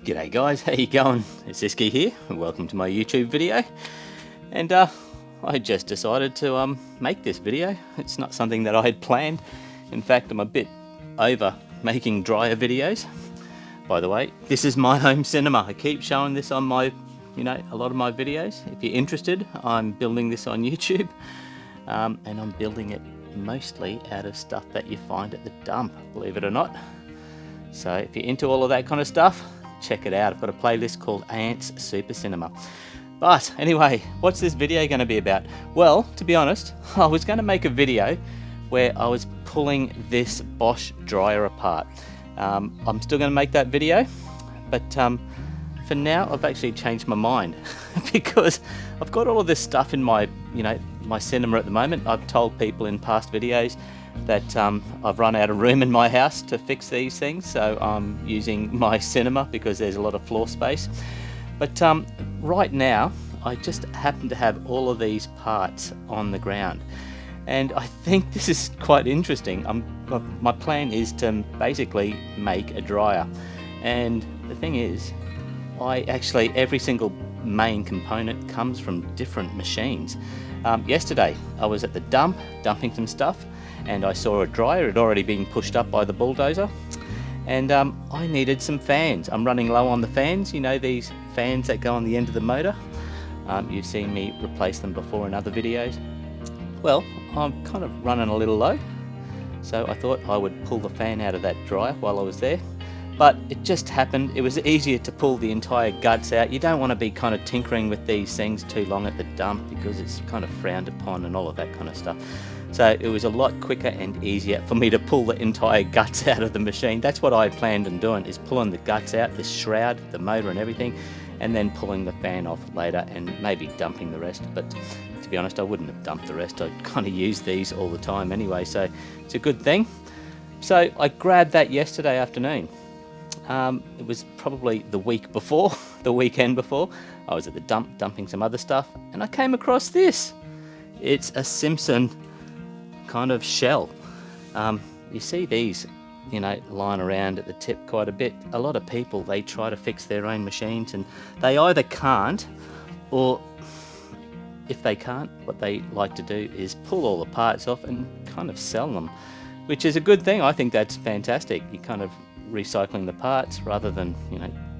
G'day guys, how you going? It's Isky here, and welcome to my YouTube video. And I just decided to make this video. It's not something that I had planned. In fact, I'm a bit over making dryer videos. By the way, this is my home cinema. I keep showing this on my, a lot of my videos. If you're interested, I'm building this on YouTube. And I'm building it mostly out of stuff that you find at the dump, believe it or not. So if you're into all of that kind of stuff, check it out. I've got a playlist called Ants Super Cinema. But anyway, what's this video going to be about? Well, to be honest, I was going to make a video where I was pulling this Bosch dryer apart. I'm still going to make that video, but for now I've actually changed my mind because I've got all of this stuff in my, my cinema at the moment. I've told people in past videos that I've run out of room in my house to fix these things, so I'm using my cinema because there's a lot of floor space. But right now I just happen to have all of these parts on the ground, and I think this is quite interesting. My plan is to basically make a dryer, and the thing is, every single main component comes from different machines. Yesterday I was at the dump dumping some stuff, and I saw a dryer. It had already been pushed up by the bulldozer, and I needed some fans. I'm running low on the fans, these fans that go on the end of the motor. You've seen me replace them before in other videos. Well, I'm kind of running a little low, so I thought I would pull the fan out of that dryer while I was there. But it just happened, it was easier to pull the entire guts out. You don't want to be kind of tinkering with these things too long at the dump because it's kind of frowned upon and all of that kind of stuff. So it was a lot quicker and easier for me to pull the entire guts out of the machine. That's what I planned on doing, is pulling the guts out, the shroud, the motor and everything, and then pulling the fan off later and maybe dumping the rest. But to be honest, I wouldn't have dumped the rest. I kind of use these all the time anyway, so it's a good thing. So I grabbed that yesterday afternoon. It was probably the week before, the weekend before. I was at the dump dumping some other stuff, and I came across this. It's a Simpson kind of shell. You see these, lying around at the tip quite a bit. A lot of people, they try to fix their own machines, and they either can't, or if they can't, what they like to do is pull all the parts off and kind of sell them, which is a good thing. I think that's fantastic. You kind of recycling the parts rather than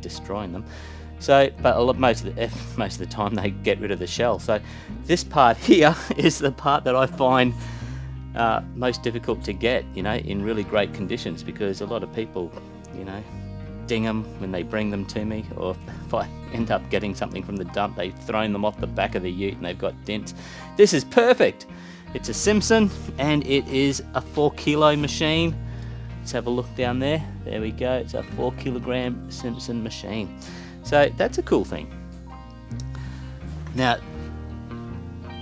destroying them. So, but most of the time they get rid of the shell. So this part here is the part that I find most difficult to get, in really great conditions, because a lot of people, ding them when they bring them to me, or if I end up getting something from the dump, they've thrown them off the back of the ute and they've got dents. This is perfect. It's a Simpson, and it is a 4 kilo machine. Let's have a look down there. There we go. It's a 4 kilogram Simpson machine. So that's a cool thing. Now,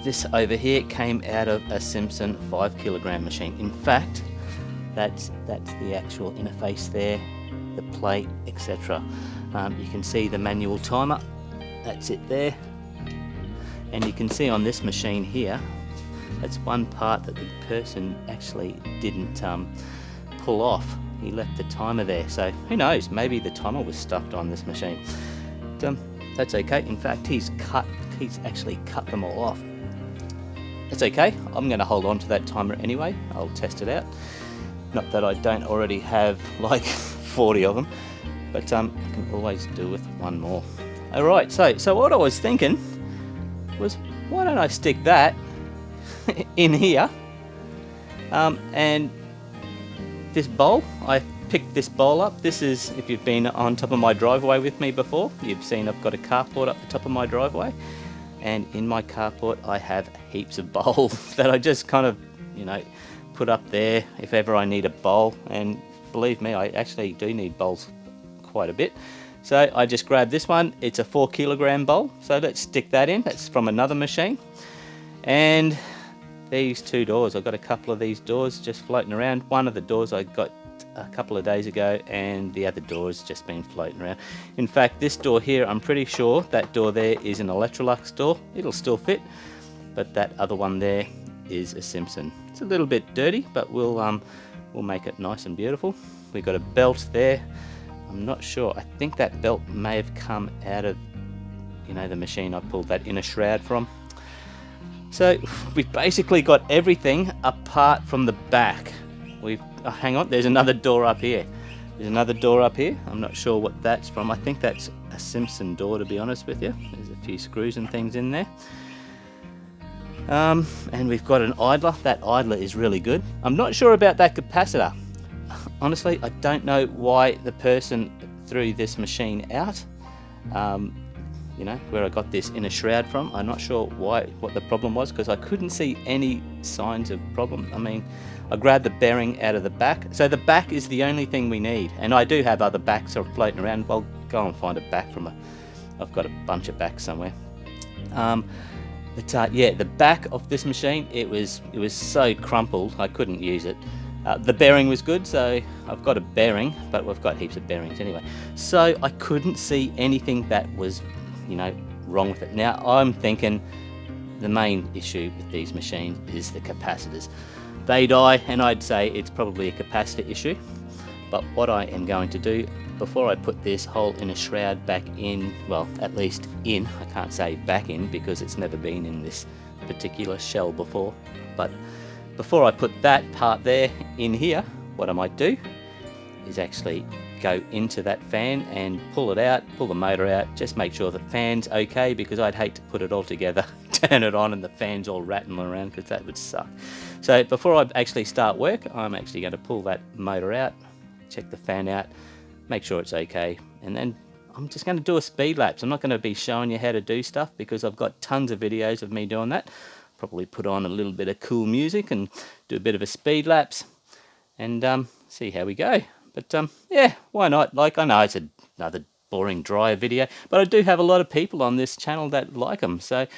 this over here came out of a Simpson 5 kilogram machine. In fact, that's the actual interface there, the plate, etc. You can see the manual timer. That's it there. And you can see on this machine here, that's one part that the person actually didn't pull off. He left the timer there, so who knows, maybe the timer was stuffed on this machine. But, that's okay. In fact, he's actually cut them all off. That's okay. I'm going to hold on to that timer anyway. I'll test it out. Not that I don't already have like 40 of them, but I can always do with one more. Alright, so what I was thinking was, why don't I stick that in here, and this bowl, I picked this bowl up. This is, if you've been on top of my driveway with me before, you've seen I've got a carport up the top of my driveway, and in my carport I have heaps of bowls that I just kind of, put up there if ever I need a bowl. And believe me, I actually do need bowls quite a bit. So I just grabbed this one. It's a 4 kilogram bowl, so let's stick that in. That's from another machine. And these two doors, I've got a couple of these doors just floating around. One of the doors I got a couple of days ago, and the other door has just been floating around. In fact, this door here, I'm pretty sure that door there is an Electrolux door. It'll still fit, but that other one there is a Simpson. It's a little bit dirty, but we'll make it nice and beautiful. We've got a belt there I'm not sure. I think that belt may have come out of, you know, the machine I pulled that inner shroud from. So we've basically got everything apart from the back. Hang on, there's another door up here. There's another door up here. I'm not sure what that's from. I think that's a Simpson door, to be honest with you. There's a few screws and things in there. And we've got an idler. That idler is really good. I'm not sure about that capacitor. Honestly, I don't know why the person threw this machine out. You know, where I got this inner shroud from. I'm not sure what the problem was, because I couldn't see any signs of problem. I mean, I grabbed the bearing out of the back. So the back is the only thing we need. And I do have other backs sort of floating around. Well, go and find a back from I've got a bunch of backs somewhere. Yeah, the back of this machine, it was so crumpled I couldn't use it. The bearing was good, so I've got a bearing, but we've got heaps of bearings anyway. So I couldn't see anything that was, you know, wrong with it. Now I'm thinking the main issue with these machines is the capacitors. They die, and I'd say it's probably a capacitor issue. But what I am going to do before I put this whole inner shroud back in, well, at least in, I can't say back in because it's never been in this particular shell before, but before I put that part there in here, what I might do is actually go into that fan and pull it out, pull the motor out, just make sure the fan's okay, because I'd hate to put it all together, turn it on and the fan's all rattling around, because that would suck. So before I actually start work, I'm actually going to pull that motor out, check the fan out, make sure it's okay, and then I'm just going to do a speed lapse. I'm not going to be showing you how to do stuff because I've got tons of videos of me doing that. Probably put on a little bit of cool music and do a bit of a speed lapse and see how we go. But yeah, why not? Like, I know it's another boring dryer video, but I do have a lot of people on this channel that like them, so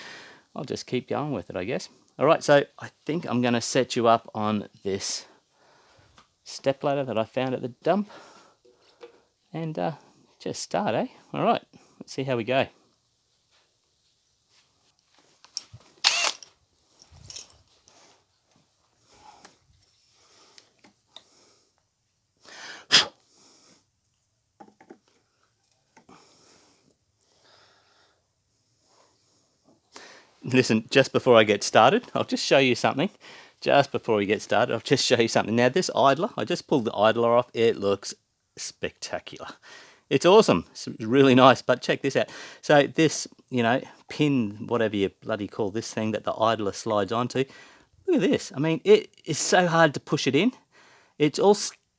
I'll just keep going with it, I guess. Alright, so I think I'm going to set you up on this step ladder that I found at the dump and just start, eh? Alright, let's see how we go. Listen, just before I get started, I'll just show you something. Just before we get started, I'll just show you something. Now, this idler, I just pulled the idler off. It looks spectacular. It's awesome. It's really nice, but check this out. So this, you know, pin, whatever you bloody call this thing that the idler slides onto, look at this. I mean, it is so hard to push it in. It's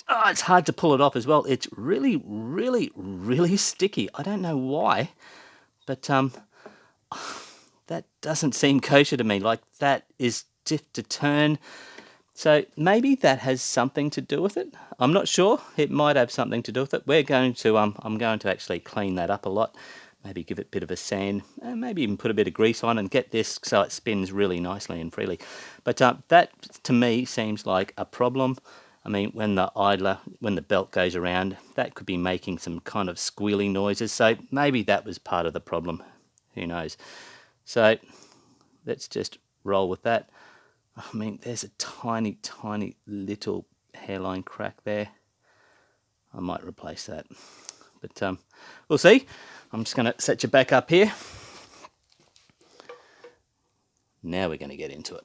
it's hard to pull it off as well. It's really, really, really sticky. I don't know why, but that doesn't seem kosher to me. Like, that is stiff to turn. So maybe that has something to do with it. I'm not sure. It might have something to do with it. We're going to I'm going to actually clean that up a lot. Maybe give it a bit of a sand, and maybe even put a bit of grease on and get this so it spins really nicely and freely. But that to me seems like a problem. I mean, when the belt goes around, that could be making some kind of squealy noises. So maybe that was part of the problem. Who knows? So let's just roll with that. I mean, there's a tiny, tiny little hairline crack there. I might replace that. But we'll see. I'm just going to set you back up here. Now we're going to get into it.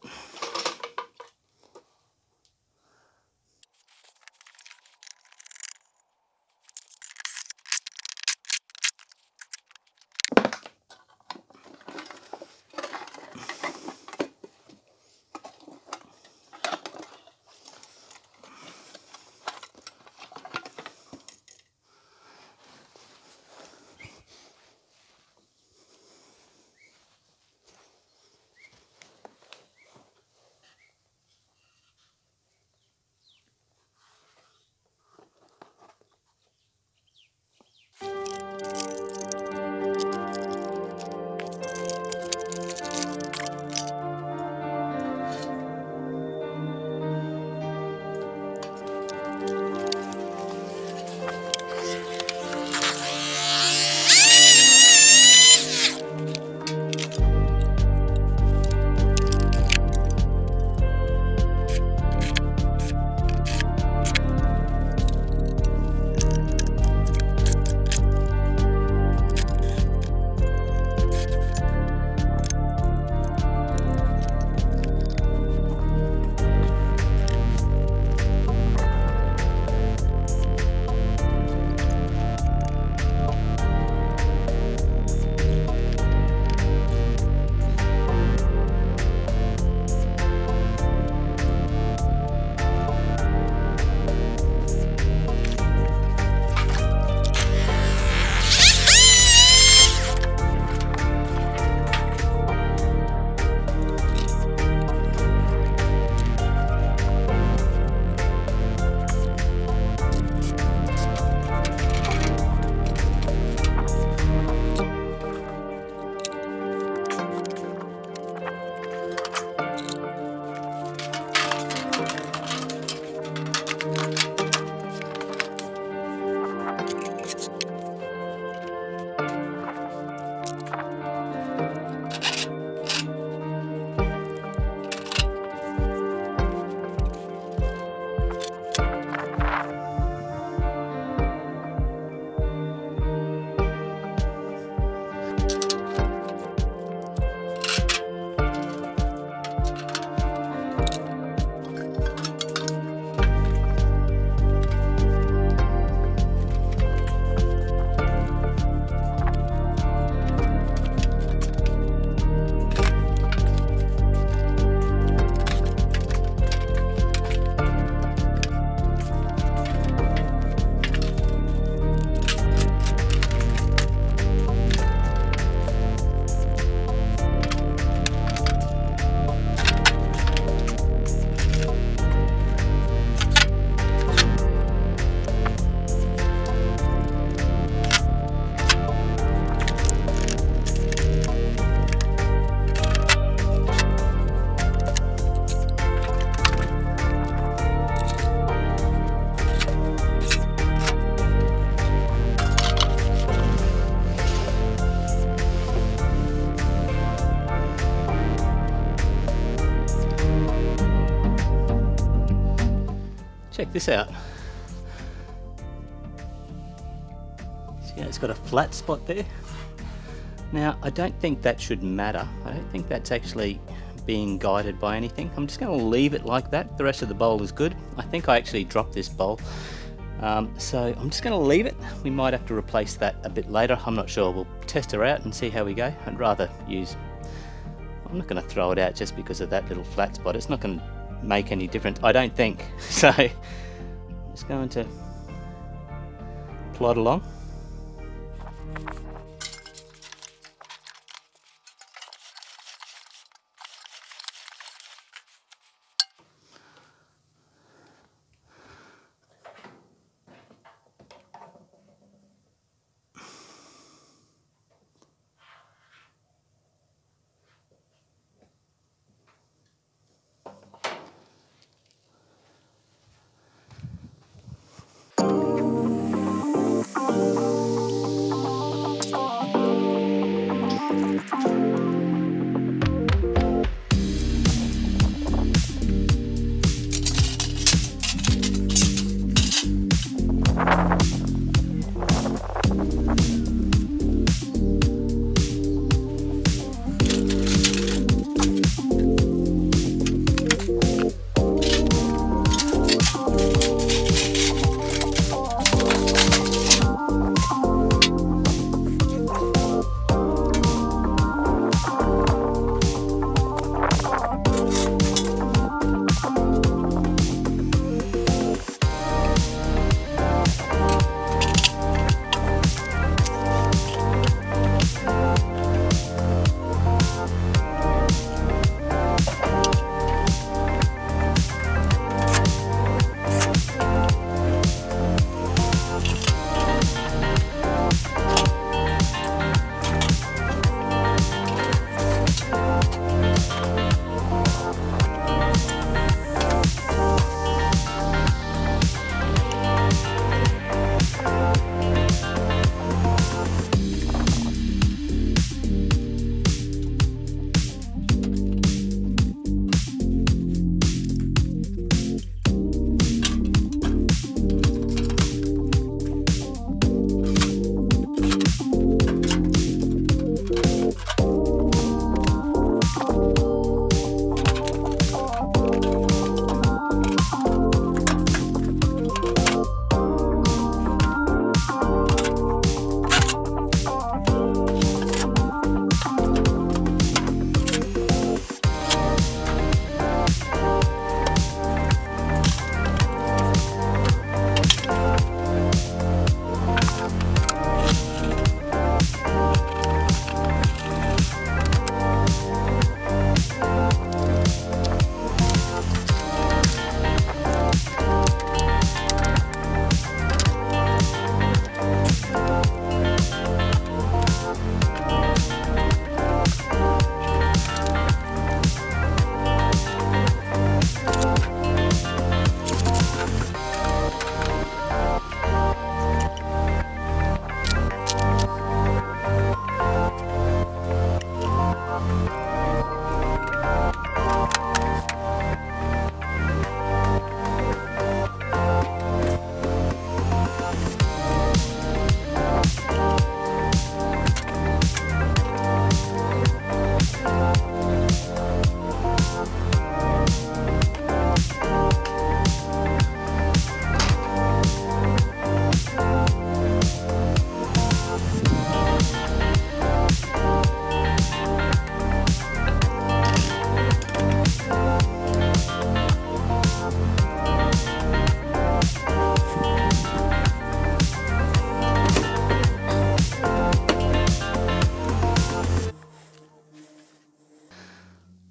check this out. See how it's got a flat spot there? Now, I don't think that should matter. I don't think that's actually being guided by anything. I'm just going to leave it like that. The rest of the bowl is good. I think I actually dropped this bowl. So I'm just going to leave it. We might have to replace that a bit later. I'm not sure. We'll test her out and see how we go. I'd rather use... I'm not going to throw it out just because of that little flat spot. It's not going to make any difference, I don't think. So I'm just going to plod along.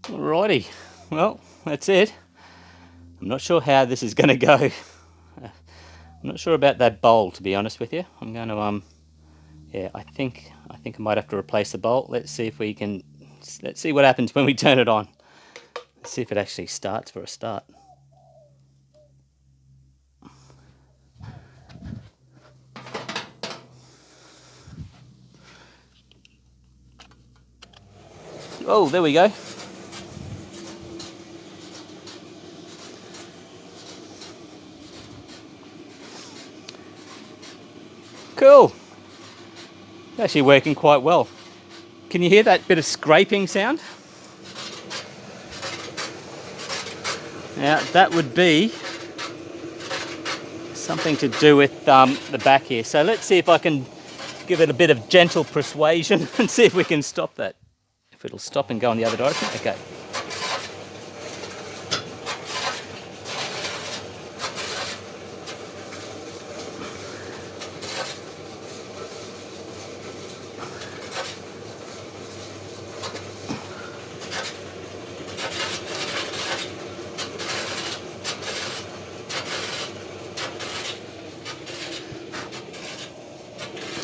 Alrighty, well, that's it. I'm not sure how this is going to go. I'm not sure about that bowl, to be honest with you. I'm going to, yeah, I think I might have to replace the bowl. Let's see if we can, let's see what happens when we turn it on. Let's see if it actually starts for a start. Oh, there we go. Cool. Actually working quite well. Can you hear that bit of scraping sound? Now that would be something to do with the back here. So let's see if I can give it a bit of gentle persuasion and see if we can stop that. If it'll stop and go in the other direction. Okay.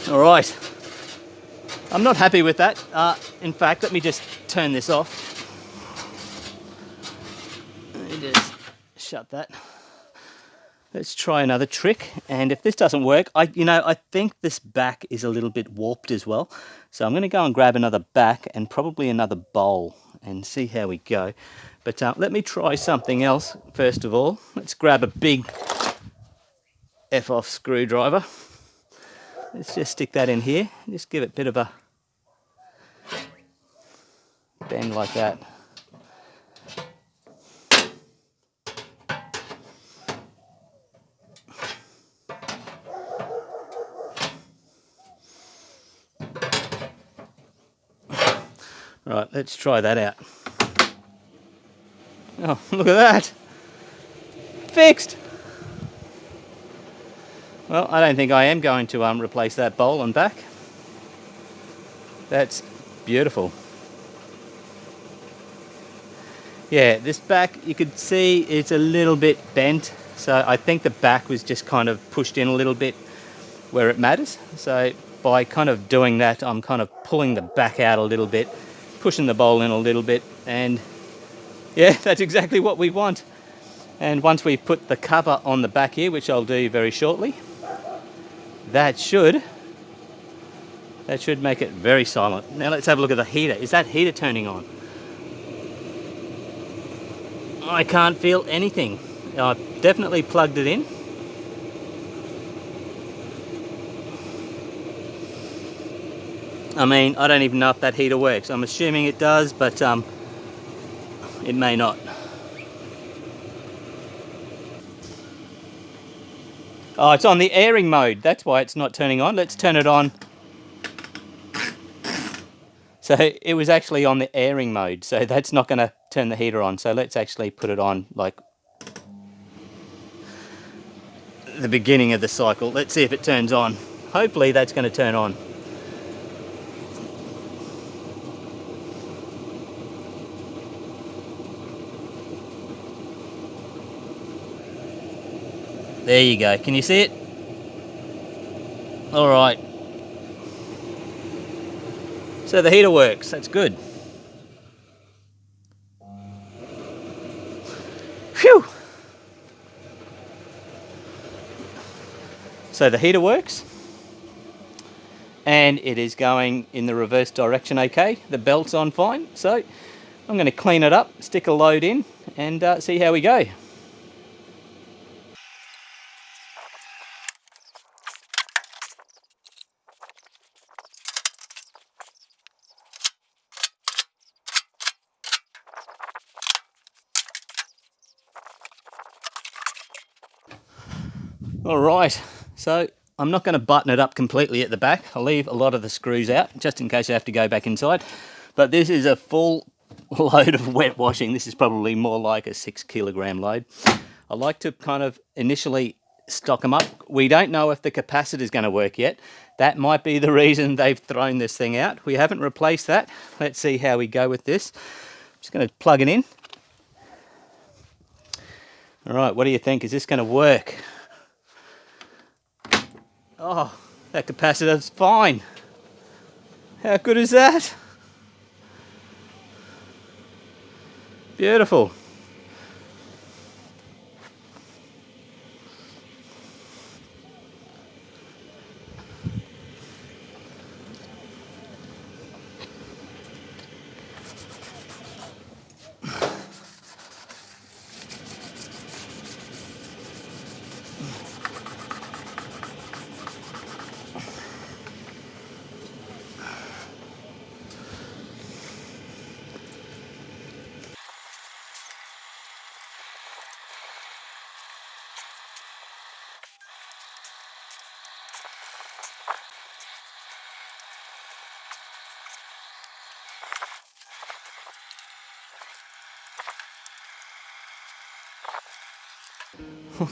All right, I'm not happy with that. In fact, let me just turn this off. Let me just shut that. Let's try another trick. And if this doesn't work, I think this back is a little bit warped as well. So I'm going to go and grab another back and probably another bowl and see how we go. But let me try something else first of all. Let's grab a big F-off screwdriver. Let's just stick that in here, just give it a bit of a bend like that. Right, let's try that out. Oh, look at that! Fixed! Well, I don't think I am going to replace that bowl and back. That's beautiful. Yeah, this back, you could see it's a little bit bent. So I think the back was just kind of pushed in a little bit where it matters. So by kind of doing that, I'm kind of pulling the back out a little bit, pushing the bowl in a little bit, and yeah, that's exactly what we want. And once we've put the cover on the back here, which I'll do very shortly, that should make it very silent. Now let's have a look at the heater. Is that heater turning on? I can't feel anything. I've definitely plugged it in. I mean, I don't even know if that heater works. I'm assuming it does, but it may not. Oh, it's on the airing mode. That's why it's not turning on. Let's turn it on. So it was actually on the airing mode. So that's not going to turn the heater on. So let's actually put it on like the beginning of the cycle. Let's see if it turns on. Hopefully that's going to turn on. There you go. Can you see it? All right. So the heater works. That's good. Phew. So the heater works. And it is going in the reverse direction okay. The belt's on fine. So I'm going to clean it up, stick a load in, and see how we go. All right, so I'm not going to button it up completely at the back. I'll leave a lot of the screws out just in case I have to go back inside. But this is a full load of wet washing. This is probably more like a 6 kilogram load. I like to kind of initially stock them up. We don't know if the capacitor is going to work yet. That might be the reason they've thrown this thing out. We haven't replaced that. Let's see how we go with this. I'm just going to plug it in. All right, what do you think? Is this going to work? Oh, that capacitor's fine. How good is that? Beautiful.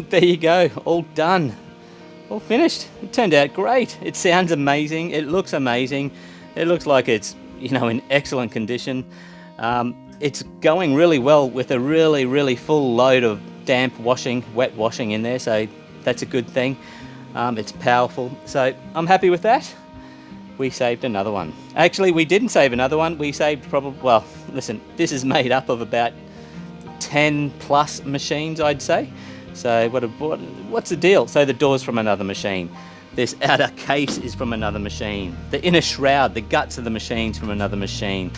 There you go, all done, all finished. It turned out great. It sounds amazing, it looks amazing, it looks like it's, you know, in excellent condition. It's going really well with a really full load of damp washing, wet washing in there, so that's a good thing. It's powerful, so I'm happy with that. We saved another one. Actually, we didn't save another one. We saved probably, well, listen, this is made up of about 10 plus machines, I'd say. So what's the deal? So the door's from another machine. This outer case is from another machine. The inner shroud, the guts of the machine's from another machine.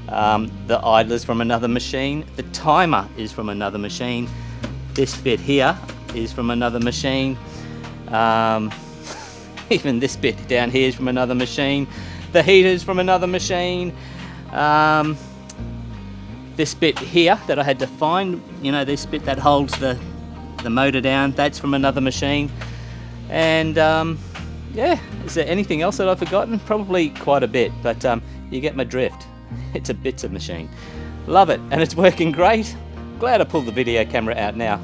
The idler's from another machine. The timer is from another machine. This bit here is from another machine. Even this bit down here is from another machine. The heater's from another machine. This bit here that I had to find, you know, this bit that holds the motor down, that's from another machine. And yeah, is there anything else that I've forgotten? Probably quite a bit, but you get my drift. It's a bits of machine. Love it, and it's working great. Glad I pulled the video camera out now.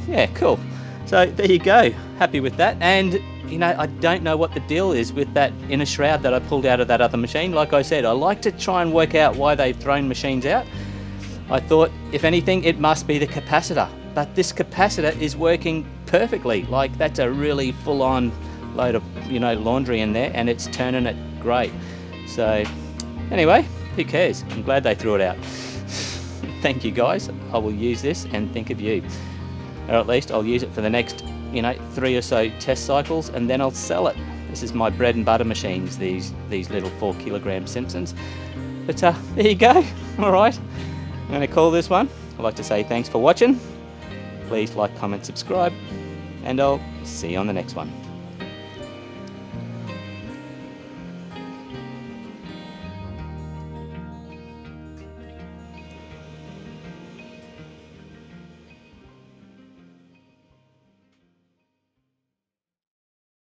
Yeah, cool. So there you go, happy with that. And you know, I don't know what the deal is with that inner shroud that I pulled out of that other machine. Like I said, I like to try and work out why they've thrown machines out. I thought, if anything, it must be the capacitor. But this capacitor is working perfectly. Like, that's a really full-on load of, you know, laundry in there, and it's turning it great. So anyway, who cares? I'm glad they threw it out. Thank you guys. I will use this and think of you. Or at least I'll use it for the next, you know, 3 or so test cycles, and then I'll sell it. This is my bread and butter machines, these little 4 kilogram Simpsons. But there you go. All right, I'm going to call this one. I'd like to say thanks for watching. Please like, comment, subscribe, and I'll see you on the next one.